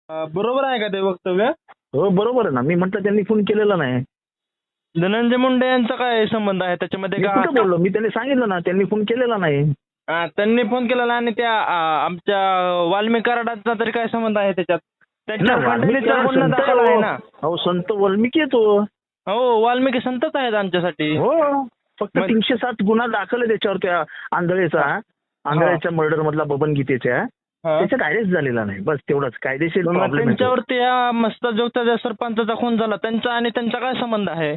बरोबर आहे का ते वक्तव्य? हो बरोबर आहे ना. मी म्हटलं त्यांनी फोन केलेला नाही. धनंजय मुंडे यांचा काय संबंध आहे त्याच्यामध्ये मी का? कुठं बोललो? मी त्यांनी सांगितलं ना, त्यांनी फोन केलेला नाही. त्यांनी फोन केलेला आणि त्या आमच्या वाल्मिक कराडाचा तरी काय संबंध आहे त्याच्यात? त्यांच्यावर खंडणीचा गुन्हा दाखल आहे ना. अहो संत वाल्मिकी येतो. हो, वाल्मिकी संतच आहेत आमच्यासाठी. हो, फक्त 307 गुन्हा दाखल आहे त्याच्यावर, त्या आंधळेचा, आंधळेच्या मर्डर मधला बबन गीतेच्या. त्याच्यात अरेस्ट झालेला नाही, बस तेवढंच. कायदेशीर प्रॉब्लेम त्यांच्यावरती या मस्ताजोगचा ज्या सरपंचाचा खून झाला त्यांचा आणि त्यांचा काय संबंध आहे?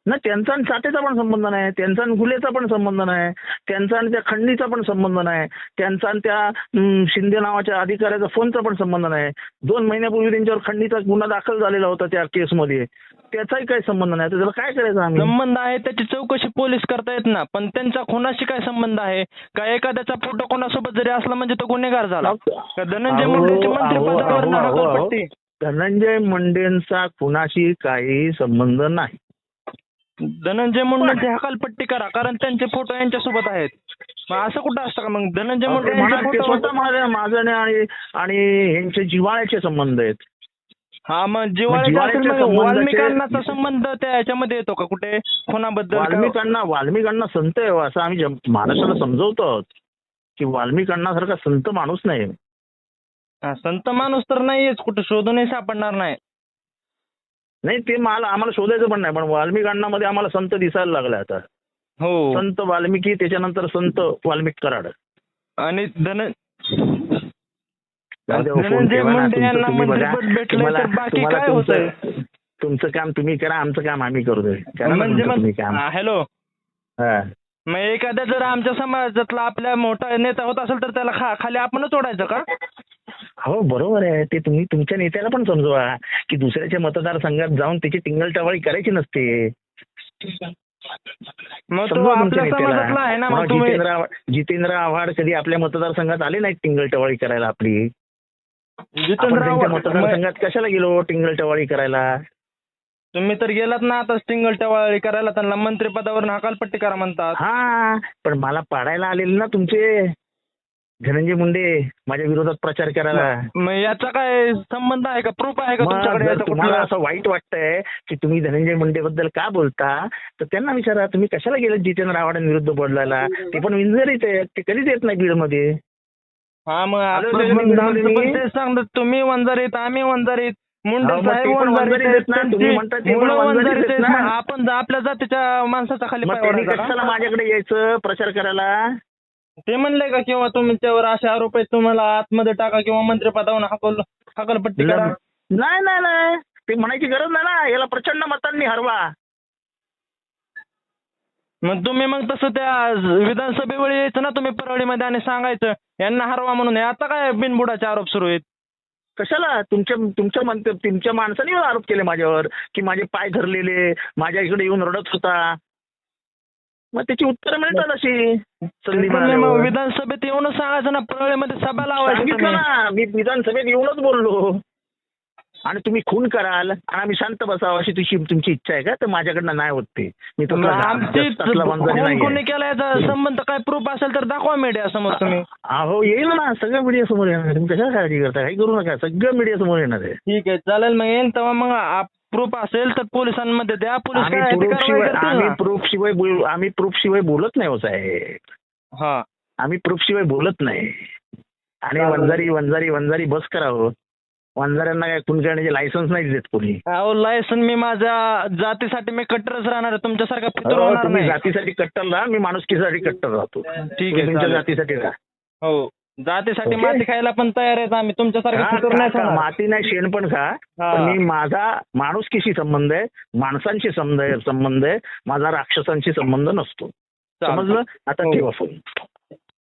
ना, त्यांचा आणि साठेचा पण संबंध नाही, त्यांचा आणि गुलेचा पण संबंध नाही, त्यांचा आणि त्या खंडणीचा पण संबंध नाही, त्यांचा आणि त्या शिंदे नावाच्या अधिकाऱ्याचा फोनचा पण संबंध नाही. 2 महिन्यापूर्वी त्यांच्यावर खंडणीचा गुन्हा दाखल झालेला होता त्या केसमध्ये, त्याचाही काही संबंध नाही. तर त्याला काय करायचं आम्ही? संबंध आहे त्याची चौकशी पोलीस करतायत ना, पण त्यांचा खुनाशी काय संबंध आहे? का एखाद्याचा फोटो कोणासोबत जरी असला म्हणजे तो गुन्हेगार झाला? का धनंजय मुंडेची मंत्रिपदावर हकालपट्टी? धनंजय मुंडेंचा खुनाशी काही संबंध नाही. धनंजय मुंडेंची हकालपट्टी करा, कारण त्यांचे फोटो यांच्यासोबत आहेत. मग असं कुठं असतं का? मग धनंजय मुंडे ते स्वतः माझं आणि यांचे जिव्हाळ्याचे संबंध आहेत. हा, मग जिव्हाळ्याचा वाल्मिकांनाचा संबंध त्या ह्याच्यामध्ये येतो का कुठे खुनाबद्दल? वाल्मिकांना संत आहे असं आम्ही महाराष्ट्राला समजवतो आहोत की वाल्मिकांना संत माणूस नाही. संत माणूस तर नाहीच, कुठे शोधूनही सापडणार नाही. नाही, ते आम्हाला शोधायचं पण नाही, पण वाल्मिकांमध्ये आम्हाला संत दिसायला लागले आता. हो, संत वाल्मिकी, त्याच्यानंतर संत वाल्मिक कराड आणि तुमचं काम तुम्ही करा, आमचं काम आम्ही करू दे. हॅलो, मग एखाद्या जर आमच्या समाजातला आपल्या मोठा नेता होत असेल तर त्याला खाली आपणच ओढायचं का? हो बरोबर आहे. ते तुम्ही तुमच्या नेत्याला पण समजवा की दुसऱ्याच्या मतदारसंघात जाऊन त्याची टिंगलटवाळी करायची नसते. जितेंद्र आव्हाड कधी आपल्या मतदारसंघात आले नाहीत टिंगलटवाळी करायला आपली. त्यांच्या मतदारसंघात कशाला गेलो टिंगलटवाळी करायला? तुम्ही तर गेलात ना आता टिंगलटवाळी करायला, त्यांना मंत्रिपदावर हकालपट्टी करा म्हणतात. हा, पण मला पाडायला आलेले ना तुमचे धनंजय मुंडे माझ्या विरोधात प्रचार करायला. मग याचा काय संबंध आहे का? प्रूफ आहे का तुमच्याकडे? तुम्हाला असं वाईट वाटतंय की तुम्ही धनंजय मुंडे बद्दल का बोलता, तर त्यांना विचारा तुम्ही कशाला गेले जितेंद्र आव्हाडांविरुद्ध बोलायला. ते पण विंजरीत आहेत, ते कधीच येत नाही बीडमध्ये. हा, मग तुम्ही वंजारीत, आम्ही वंजारीत, मुंडे साहेब वंजारीत, आपण आपल्या जातीच्या माणसाचा खाली कशाला माझ्याकडे यायचं प्रचार करायला? ते म्हणले का किंवा तुमच्यावर असे आरोप आहेत, तुम्हाला आतमध्ये टाका किंवा मंत्रिपदावर हकालपट्टी करा? नाही, ते म्हणायची गरज नाही ना. याला प्रचंड मतांनी हरवा. मग तसं त्या विधानसभेवर यायचं ना तुम्ही परळीमध्ये आणि सांगायचं यांना हरवा म्हणून. आता काय बिनबुडाचे आरोप सुरू आहेत? कशाला? तुमच्या माणसाने आरोप केले माझ्यावर की माझे पाय धरलेले, माझ्या इकडे येऊन रडत होता. मग त्याची उत्तरं मिळतात अशी संधी. विधानसभेत येऊनच सांगायचं ना, परळीमध्ये सभा लावायची ना. मी विधानसभेत येऊनच बोललो. आणि तुम्ही खून कराल आणि आम्ही शांत बसावं अशी तुमची इच्छा आहे का? तर माझ्याकडनं नाही होत ते. मी कोणी केला याचा संबंध काय प्रूफ असेल तर दाखवा मीडिया समोर तुम्ही. अहो येईल ना, सगळं मीडिया समोर येणार. तुम्ही कशाला काळजी करता? काही करू नका, सगळं मीडिया समोर येणार आहे. ठीक आहे, चालेल. मग येईल तेव्हा मग प्रूफ असेल तर पोलिसांमध्ये द्या. आम्ही प्रूफ शिवाय बोलत नाही हो साहेब. आम्ही प्रूफ शिवाय बोलत नाही. आणि वंजारी बस करावं. वंजाऱ्यांना काय खून करण्याचे लायसन्स नाही देत कोणी. लायसन्स मी माझ्या जातीसाठी मी कट्टरच राहणार आहे, तुमच्यासारखा फितूर होणार नाही. जातीसाठी कट्टर राहा, मी माणुसकीसाठी कट्टर राहतो. ठीक आहे, तुमच्या जातीसाठी राहा. हो, जातीसाठी माती खायला पण तयार आहेत आम्ही, तुमच्यासारखं फितूर नाही. माती नाही, शेण पण खा. मी माझा माणुसकीशी संबंध आहे, माणसांशी संबंध आहे. माझा राक्षसांशी संबंध नसतो. समजलं? आता ठेवा फोन.